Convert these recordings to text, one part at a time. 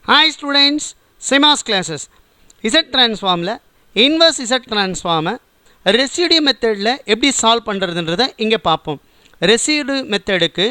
Hi students, CMOS classes. Z transform la inverse Z transform residue method la எப்படி solve பண்றதுன்றதை இங்க பாப்போம். Residue method க்கு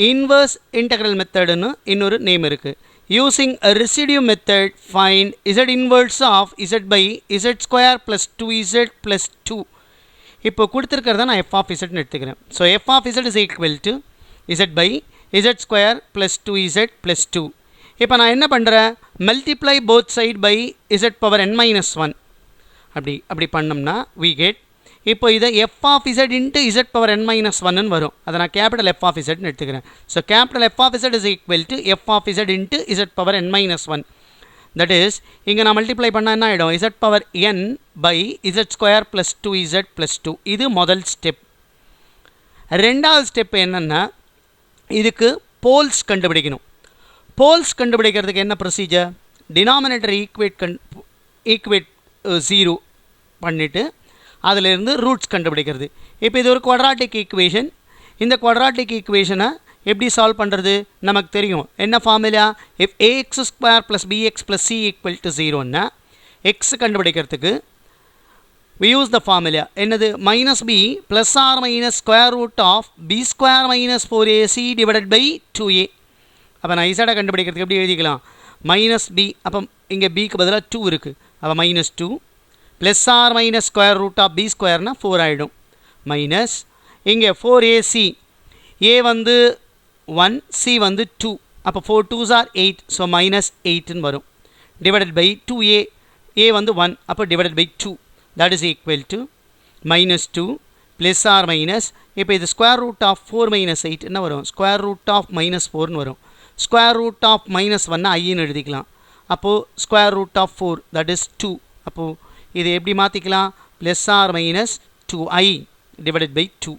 inverse integral method னு இன்னொரு name இருக்கு. Using a residue method find Z inverse of Z by Z square plus 2Z plus 2. இப்போ கொடுத்திருக்கிறத நான் f of Z னு எடுத்துக்கிறேன். So f of Z is equal to Z by Z square plus 2Z plus 2. இப்போ நான் என்ன பண்ணுறேன், multiply both side by Z power n minus one அப்படி பண்ணோம்னா we get இப்போ இதை F of Z into Z power n minus ஒன்னு வரும். அதை நான் கேபிட்டல் எஃப் ஆஃப் இசட்னு எடுத்துக்கிறேன். So capital F of Z is equal to F of Z into Z power n minus one. That is இங்கே நான் மல்டிப்ளை பண்ணால் என்ன ஆகிடும், Z power n by Z square plus 2Z plus 2. இது முதல் step. ரெண்டாவது ஸ்டெப் என்னென்னா இதுக்கு போல்ஸ் கண்டுபிடிக்கணும். போல்ஸ் கண்டுபிடிக்கிறதுக்கு என்ன ப்ரொசீஜர், டினாமினேட்டர் ஈக்குவேட் 0 பண்ணிவிட்டு அதிலிருந்து ரூட்ஸ் கண்டுபிடிக்கிறது. இப்போ இது ஒரு குவாட்ராட்டிக் ஈக்குவேஷன். இந்த குவாட்ராட்டிக் ஈக்குவேஷனை எப்படி சால்வ் பண்ணுறது நமக்கு தெரியும். என்ன formula, if ax square plus bx plus c equal to 0ன்னா எக்ஸ் கண்டுபிடிக்கிறதுக்கு we use the formula என்னது, minus b plus or minus square root of b square minus 4ac divided by 2a. அப்போ நான் இசடை கண்டுபிடிக்கிறதுக்கு எப்படி எழுதிக்கலாம், மைனஸ் பி, அப்போ இங்கே பிக்கு பதிலாக 2 இருக்குது, அப்போ minus 2 plus or minus square root of b ஸ்கொயர்னால் 4 ஆகிடும், மைனஸ் இங்கே 4ac, ஏ வந்து 1 சி வந்து 2, அப்போ 4 2s are 8, ஸோ மைனஸ் 8ன்னு வரும், டிவைடட் பை 2a, ஏ வந்து 1, அப்போ divided by 2, that is equal to minus 2 plus or minus, இப்போ இது ஸ்கொயர் ரூட் ஆஃப் 4 மைனஸ் 8 என்ன வரும், ஸ்கொயர் ரூட் ஆஃப் மைனஸ் 4ன்னு வரும். ஸ்கொயர் ரூட் ஆஃப் மைனஸ் ஒன்னா ஐன்னு எழுதிக்கலாம். அப்போது square root of 4 that is 2. அப்போது இது எப்படி மாற்றிக்கலாம், plus or minus 2i divided by 2.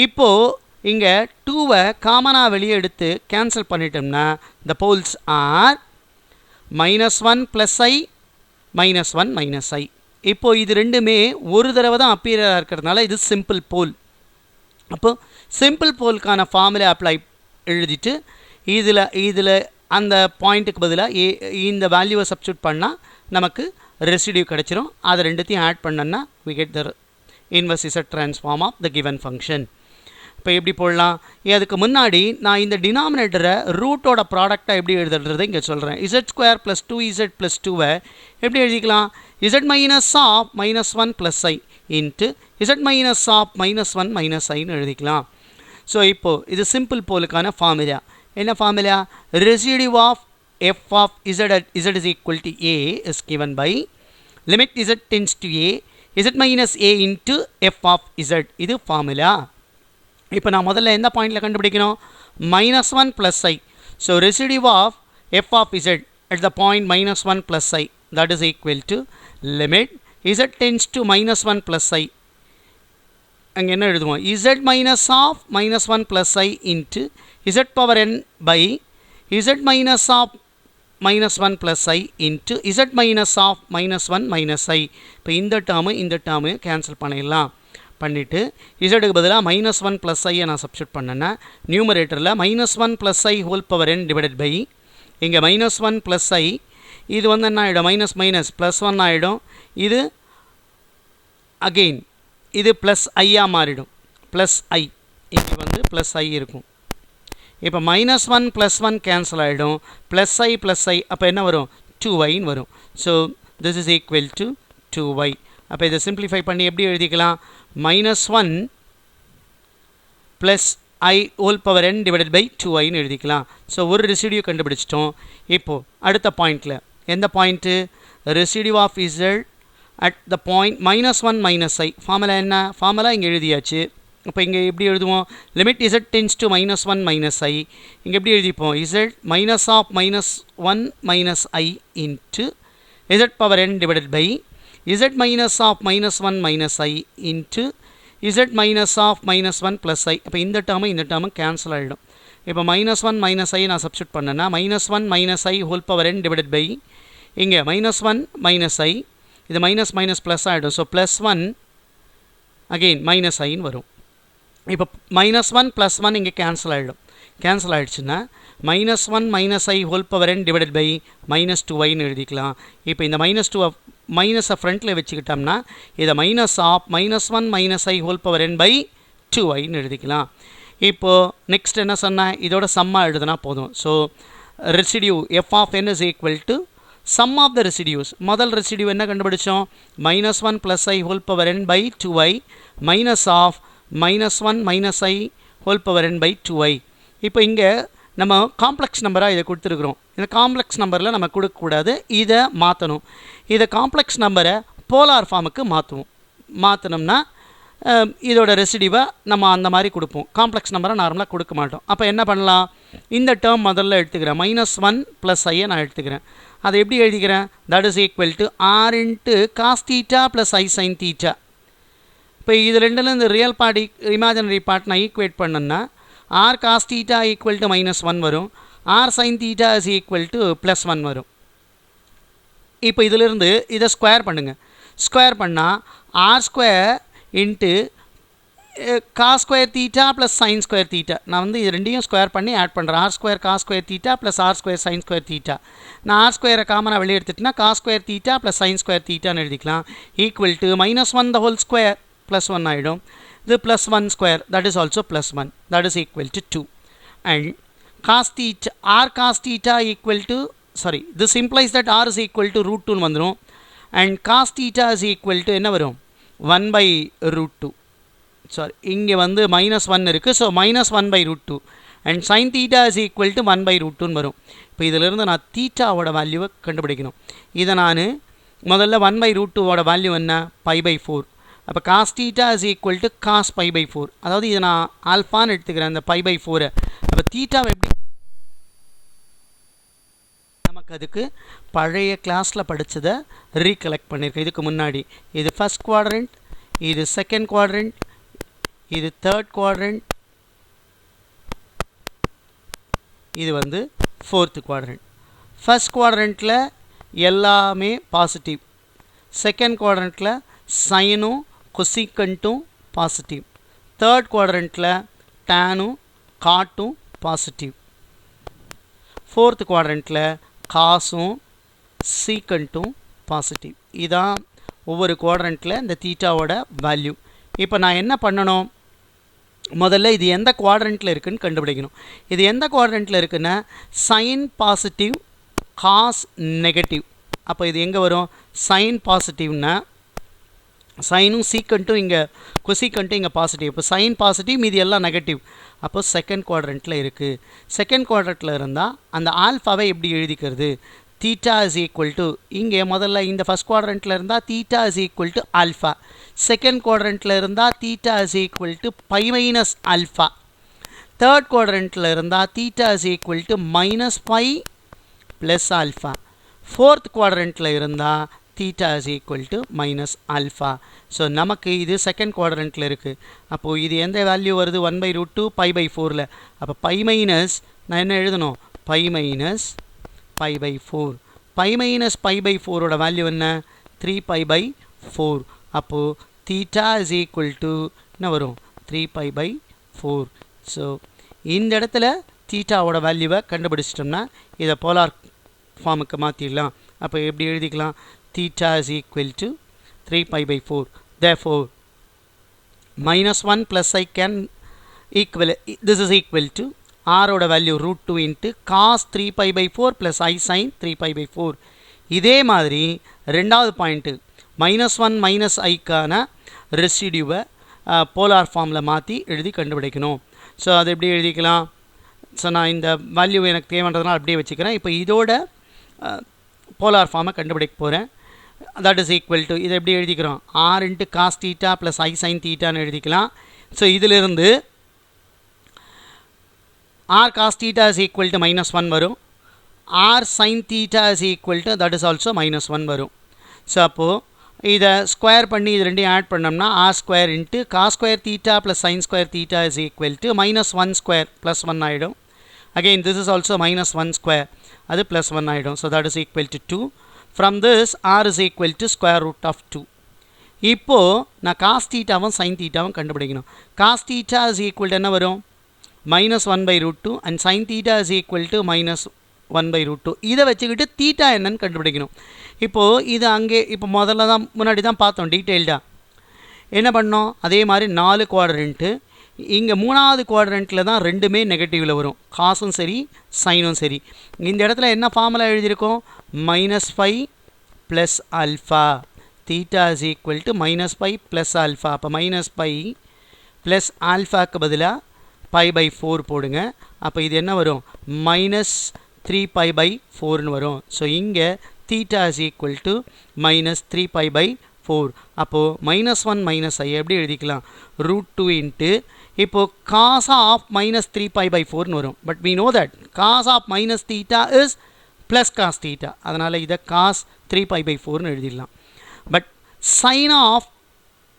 இப்போது இங்கே 2வை காமனாக வெளியே எடுத்து கேன்சல் பண்ணிட்டோம்னா the poles are minus 1 plus i minus 1 minus i. இப்போது இது ரெண்டுமே ஒரு தடவை தான் அப்பீராக இருக்கிறதுனால இது சிம்பிள் போல். அப்போது சிம்பிள் போலுக்கான ஃபார்முலா அப்ளை எழுதிட்டு இதில் அந்த பாயிண்ட்டுக்கு பதிலாக இந்த வேல்யூவை சப்ஸ்டியூட் பண்ணால் நமக்கு ரெசிடியூ கிடச்சிரும். அதை ரெண்டுத்தையும் ஆட் பண்ணோன்னா we get the inverse Z transform of the given function. இப்போ எப்படி போடலாம், அதுக்கு முன்னாடி நான் இந்த டினாமினேட்டரை ரூட்டோட ப்ராடக்டாக எப்படி எழுதுறது இங்கே சொல்கிறேன். Z square plus 2Z plus 2வை எப்படி எழுதிக்கலாம், z minus of minus 1 plus i into z minus of minus 1 minus ஐன்னு எழுதிக்கலாம். ஸோ இப்போது இது சிம்பிள் போலுக்கான ஃபார்முலா. என்ன formula, residue of f of z at z is equal to a is given by limit z tends to a z minus a into f of z. இது formula. இப்போ நான் முதல்ல எந்த பாயிண்டில் கண்டுபிடிக்கணும், minus 1 plus i. So residue of f of z at the point minus 1 plus i that is equal to limit z tends to minus 1 plus i. அங்கே என்ன எழுதுவோம், z minus of minus 1 plus i into z power n by z minus of minus 1 plus i into z minus of minus 1 minus i. இப்போ இந்த term cancel பண்ணிடலாம். பண்ணிவிட்டு இசட்டுக்கு பதிலாக minus 1 plus ஐயை நான் substitute பண்ணேன்னா நியூமரேட்டரில் minus 1 plus i whole power n divided by இங்கே minus 1 plus i, இது வந்து என்ன ஆகிடும், மைனஸ் மைனஸ் ப்ளஸ் 1 ஆகிடும், இது அகெயின் இது ப்ளஸ் ஐயாக மாறிடும், ப்ளஸ் ஐ இங்கே வந்து ப்ளஸ் ஐ இருக்கும். இப்போ மைனஸ் 1 ப்ளஸ் 1 கேன்சல் ஆகிடும், ப்ளஸ் ஐ, அப்போ என்ன வரும், 2yன்னு வரும். So this is equal to 2y. அப்போ இதை சிம்பிளிஃபை பண்ணி எப்படி எழுதிக்கலாம், minus 1 plus i whole power n divided by 2iன்னு எழுதிக்கலாம். ஸோ ஒரு ரெசிடியூ கண்டுபிடிச்சிட்டோம். இப்போது அடுத்த பாயிண்டில் எந்த point, residue of z at the point minus 1 minus i. Formula என்ன, ஃபார்முலா இங்கே எழுதியாச்சு. இப்போ இங்கே எப்படி எழுதுவோம், limit z tense to minus 1 minus i. இங்கே எப்படி எழுதிப்போம், z minus of minus 1 minus i into z power n divided by z minus of minus 1 minus i into z minus of minus 1 plus i. இப்போ இந்த term cancel ஆகிடும். இப்போ minus 1 minus ஐ நான் substitute பண்ணேன்னா minus 1 minus i whole power n divided by இங்கே minus 1 minus i, இது minus minus plus ஆகிடும். So plus 1 again minus ஐன்னு வரும். இப்போ மைனஸ் 1 ப்ளஸ் 1 இங்கே கேன்சல் ஆகிடும். கேன்சல் ஆகிடுச்சுன்னா -1 -i whole power n divided by -2y ன்னு எழுதிக்கலாம். இப்போ இந்த -2 மைனஸை ஃப்ரண்ட்டில் வச்சுக்கிட்டோம்னா இதை -1 -i whole power n by 2y ன்னு எழுதிக்கலாம். இப்போது நெக்ஸ்ட் என்ன சொன்னால் இதோட சம்மா எழுதுனா போதும். So residue f of n is equal to sum of the residues. முதல் ரெசிடியூ என்ன கண்டுபிடிச்சோம்? -1 + i whole power n by 2y minus of -1 - i whole power n by 2y. இப்போ இங்கே நம்ம காம்ப்ளெக்ஸ் நம்பராக இதை கொடுத்துருக்குறோம். இந்த காம்ப்ளெக்ஸ் நம்பரில் நம்ம கொடுக்கக்கூடாது, இதை மாற்றணும். இதை காம்ப்ளெக்ஸ் நம்பரை போலார் ஃபார்முக்கு மாற்றணும்னா இதோட ரெசிடியூவை நம்ம அந்த மாதிரி கொடுப்போம். காம்ப்ளெக்ஸ் நம்பரை நார்மலாக கொடுக்க மாட்டோம். அப்போ என்ன பண்ணலாம்? இந்த டேர்ம் முதல்ல எடுத்துக்கிறேன். -1 + i நான் எடுத்துக்கிறேன். அதை எப்படி எழுதிக்கிறேன்? That is equal to r × cos θ + i sin θ. இப்போ இது ரெண்டுல இந்த ரியல் பார்ட் இமேஜினரி பார்ட் நான் ஈக்குவேட் பண்ணேன்னா r cos θ ஈக்குவல் டு -1 வரும், r sin θ is equal to +1 வரும். இப்போ இதிலிருந்து இதை ஸ்கொயர் பண்ணுங்கள். ஸ்கொயர் பண்ணால் r² into cos square θ + sin square θ. நான் வந்து இது ரெண்டையும் ஸ்கொயர் பண்ணி ஆட் பண்ணுறேன். r² cos square θ + r² sin square θ. நான் r² காமனாக வெளியே எடுத்துட்டுனா cos square θ + sin square θன்னு எழுதிக்கலாம். Equal to -1 the whole square +1 ஆகிடும். இது +1 square, that is also +1, that is equal to 2. And cos θ, r cos θ equal to, sorry, this implies that r is equal to √2 வந்துடும். And cos θ is equal to என்ன வரும்? 1/√2. Sorry, இங்கே வந்து -1 இருக்குது. So -1/√2. And sin θ is equal to 1/√2 வரும். இப்போ இதிலிருந்து நான் தீட்டாவோட வேல்யூவை கண்டுபிடிக்கணும். இதை நான் முதல்ல 1/√2 வேல்யூ என்ன? π/4. அப்போ cos θ is equal to cos π/4. அதாவது இதை நான் ஆல்ஃபான்னு எடுத்துக்கிறேன், அந்த π/4. அப்போ தீட்டாவை எப்படி நமக்கு அதுக்கு பழைய கிளாஸில் படித்ததை ரீகலெக்ட் பண்ணியிருக்கேன். இதுக்கு முன்னாடி இது ஃபஸ்ட் குவாட்ரண்ட், இது செகண்ட் குவாட்ரண்ட், இது தேர்ட் குவாட்ரண்ட், இது வந்து ஃபோர்த்து குவாட்ரண்ட். ஃபஸ்ட் குவாட்ரண்ட்டில் எல்லாமே பாசிட்டிவ், செகண்ட் குவாட்ரண்ட்டில் சைனும் கொசிகண்ட்டும் பாசிட்டிவ், தேர்ட் குவாட்ரண்ட்டில் டேனும் காட்டும் பாசிட்டிவ், ஃபோர்த்து குவாட்ரண்ட்டில் காசும் சீக்கண்ட்டும் பாசிட்டிவ். இதான் ஒவ்வொரு குவாட்ரண்ட்டில் இந்த தீட்டாவோட வேல்யூ. இப்போ நான் என்ன பண்ணணும்? முதல்ல இது எந்த குவாட்ரண்ட்டில் இருக்குதுன்னு கண்டுபிடிக்கணும். இது எந்த குவாட்ரண்ட்டில் இருக்குன்னா சைன் பாசிட்டிவ், காஸ் நெகட்டிவ். அப்போ இது எங்கே வரும்? சைன் பாசிட்டிவ்னா சைனும் சீக்கண்ட்டும் இங்கே, கொசிகண்ட்டும் இங்கே பாசிட்டிவ். இப்போ சைன் பாசிட்டிவ், மீதி எல்லாம் நெகட்டிவ். அப்போ செகண்ட் குவாட்ரண்ட்டில் இருக்குது. செகண்ட் குவாட்ரண்ட்டில் இருந்தால் அந்த ஆல்ஃபாவை எப்படி எழுதிக்கிறது? தீட்டா இஸ் ஈக்குவல் டு, இங்கே முதல்ல இந்த ஃபஸ்ட் குவாட்ரண்ட்டில் இருந்தால் theta is equal to alpha, second குவாட்ரண்ட்டில் இருந்தால் theta is equal to π - alpha, third குவாட்ரண்ட்டில் இருந்தால் theta is equal to -π + alpha, fourth குவாட்ரண்ட்டில் இருந்தால் theta is equal to -alpha. So நமக்கு இது செகண்ட் குவாட்ரண்ட்டில் இருக்குது. அப்போது இது எந்த வேல்யூ வருது? 1/√2 π/4ல். அப்போ π- நான் என்ன எழுதணும்? π - π/4. π - π/4ஓட வேல்யூ என்ன? 3π/4. அப்போது தீட்டா இஸ் ஈக்குவல் டு என்ன வரும்? 3π/4. ஸோ இந்த இடத்துல தீட்டாவோட வேல்யூவை கண்டுபிடிச்சிட்டோம்னா இதை போலார் ஃபார்முக்கு மாற்றிடலாம். அப்போ எப்படி எழுதிக்கலாம்? Theta is equal to 3π/4. therefore -1 + i can equal, this is equal to r ஓட value √2 into cos 3π/4 + i sin 3π/4. இதே மாதிரி ரெண்டாவது பாயிண்ட்டு -1 - iக்கான ரெசிடியூவை போலார் ஃபார்மில் மாற்றி எழுதி கண்டுபிடிக்கணும். ஸோ அது எப்படி எழுதிக்கலாம்? ஸோ நான் இந்த வேல்யூ எனக்கு தேவைன்றதுனால அப்படியே வச்சுக்கிறேன். இப்போ இதோட போலார் ஃபார்மை கண்டுபிடிக்க போகிறேன். தட் இஸ் ஈக்குவல் டு, இதை எப்படி எழுதிக்கிறோம்? r × cos θ + i sin θன்னு எழுதிக்கலாம். ஸோ இதிலிருந்து r cos θ is equal to -1 வரும், r sin θ is equal to, that is also -1 வரும். ஸோ அப்போது இதை ஸ்கொயர் பண்ணி இது ரெண்டையும் ஆட் பண்ணோம்னா r² × cos square θ + sin square θ is equal to -1² +1 ஆகிடும். Again this is also -1², அது +1 ஆகிடும். So that is equal to 2. From this r is equal to square root of 2. இப்போது நான் cos θவும் sin θவும் கண்டுபிடிக்கணும். cos θ is equal to என்ன வரும்? minus 1 by root 2 and sin theta is equal to minus 1 by root 2. இதை வச்சுக்கிட்டு theta என்னன்னு கண்டுபிடிக்கணும். இப்போது இது அங்கே இப்போ முதல்ல தான் முன்னாடி தான் பார்த்தோம் டீட்டெயில்டாக. என்ன பண்ணோம், அதே மாதிரி 4 குவாட்ரண்ட்டு. இங்கே 3வது குவாட்ரண்ட்டில் தான் ரெண்டுமே நெகட்டிவில் வரும், காசும் சரி சைனும் சரி. இந்த இடத்துல என்ன ஃபார்முலா எழுதியிருக்கோம், -5 + alpha theta is equal to -5 + alpha. அப்போ -5 + ஆல்ஃபாக்கு பதிலாக π/4 போடுங்க. அப்போ இது என்ன வரும், -3π/4ன்னு வரும். ஸோ இங்கே தீட்டா இஸ் ஈக்குவல் டு -3π/4. அப்போது -1 - I எப்படி எழுதிக்கலாம், √2 இன்ட்டு இப்போது cos ஆஃப் -3π/4ன்னு வரும். But we know that cos of minus theta is plus cos theta, அதனால் இதை cos 3π/4ன்னு எழுதிடலாம். But sine of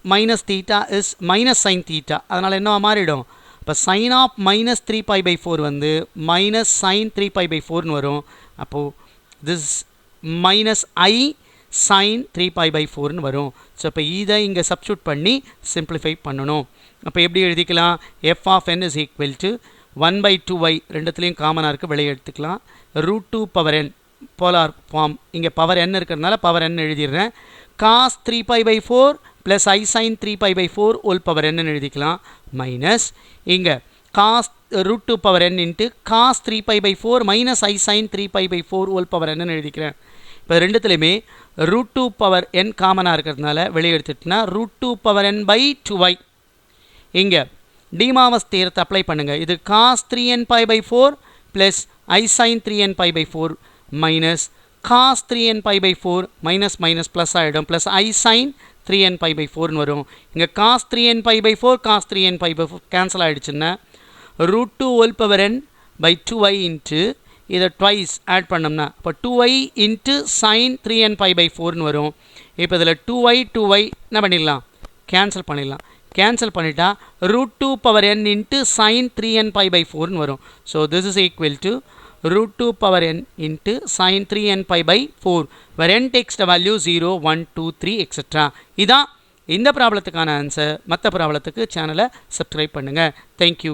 minus theta is minus sine theta, அதனால் என்னவா மாறிடும், இப்போ சைன் ஆஃப் -3π/4 வந்து மைனஸ் சைன் 3π/4ன்னு வரும். அப்போது திஸ் -I sin 3π/4ன்னு வரும். ஸோ இப்போ இதை இங்கே சப்ஸ்டியூட் பண்ணி சிம்பிளிஃபை பண்ணணும். அப்போ எப்படி எழுதிக்கலாம், f of n is equal to 1/2y ரெண்டுத்துலேயும் காமனாக இருக்குது, வெளியே எடுத்துக்கலாம். √2 power n போலார் ஃபார்ம், இங்கே பவர் n இருக்கிறதுனால power n எழுதிடுறேன். cos 3π/4 + I sin 3π/4 whole power n எழுதிக்கலாம். மைனஸ் இங்கே cos √2 power n into cos 3π/4 minus I sin 3π/4 whole power n எழுதிக்கிறேன். இப்போ ரெண்டுத்துலேயுமே √2 power n காமனாக இருக்கிறதுனால வெளியே எடுத்துட்டுனா √2 power n/2y. இங்கே டிமாவஸ் தியரத்தை அப்ளை பண்ணுங்கள். இது cos 3nπ/4 + I sin 3nπ/4 minus cos 3nπ/4 minus minus plus ஆகிடும், ப்ளஸ் I sin 3nπ/4ன்னு வரும். இங்கே cos 3nπ/4 cos 3nπ/4 cancel ஆகிடுச்சுன்னா √2 whole power n/2y இன்ட்டு இதை ட்வைஸ் ஆட் பண்ணோம்னா இப்போ 2y இன்ட்டு sin 3nπ/4ன்னு வரும். இப்போ இதில் 2y என்ன பண்ணிடலாம், கேன்சல் பண்ணிடலாம். கேன்சல் பண்ணிட்டா √2 power n இன்ட்டு sin 3nπ/4ன்னு வரும். So this is equal to √2 power n into sin 3nπ/4 where n takes the value 0, 1, 2, 3 etc. இதான் இந்த ப்ராப்ளத்துக்கான ஆன்சர். மற்ற ப்ராப்ளத்துக்கு சேனலை சப்ஸ்கிரைப் பண்ணுங்கள். தேங்க்யூ.